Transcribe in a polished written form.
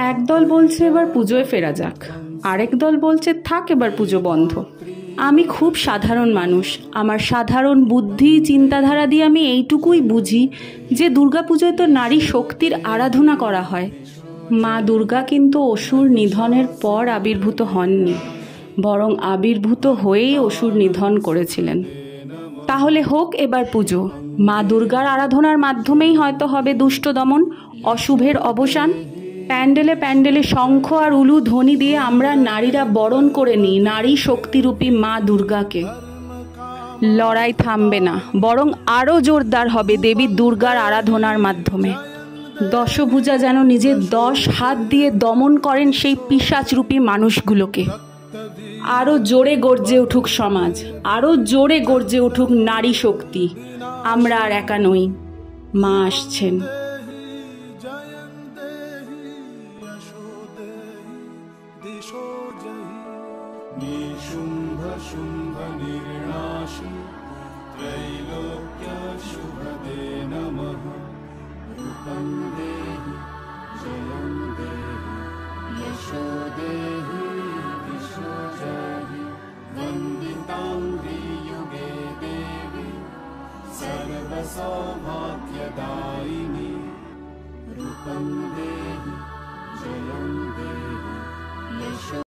একদল বলছে এবার পুজোয় ফেরা যাক, আরেক দল বলছে থাক এবার পুজো বন্ধ। আমি খুব সাধারণ মানুষ, আমার সাধারণ বুদ্ধি চিন্তাধারা দিয়ে আমি এইটুকুই বুঝি যে দুর্গাপুজোয় তো নারী শক্তির আরাধনা করা হয়। মা দুর্গা কিন্তু অসুর নিধনের পর আবির্ভূত হননি, বরং আবির্ভূত হয়েই অসুর নিধন করেছিলেন। তাহলে হোক এবার পুজো, মা দুর্গার আরাধনার মাধ্যমেই হয়তো হবে দুষ্ট দমন, অশুভের অবসান। প্যান্ডেলে প্যান্ডেলে শঙ্খ আর উলু ধ্বনি দিয়ে আমরা নারীরা বরণ করে নিই নারী শক্তিরূপী মা দুর্গাকে। লড়াই থামবে না, বরং আরও জোরদার হবে দেবী দুর্গার আরাধনার মাধ্যমে। দশভুজা যেন নিজের 10 হাত দিয়ে দমন করেন সেই পিশাচরূপী মানুষগুলোকে। আরও জোরে গর্জে উঠুক সমাজ, আরও জোরে গর্জে উঠুক নারী শক্তি। আমরা আর একা নই, মা আসছেন। निशुम्भ शुम्भ निर्णाशि त्रैलोक्य शुभदे नमः। रूपं देहि जयं देहि यशो देहि दिशो जहि। वन्दितां युगे देवी सर्वसौभाग्यदायिनी। रूपं देहि जयं देहि यशो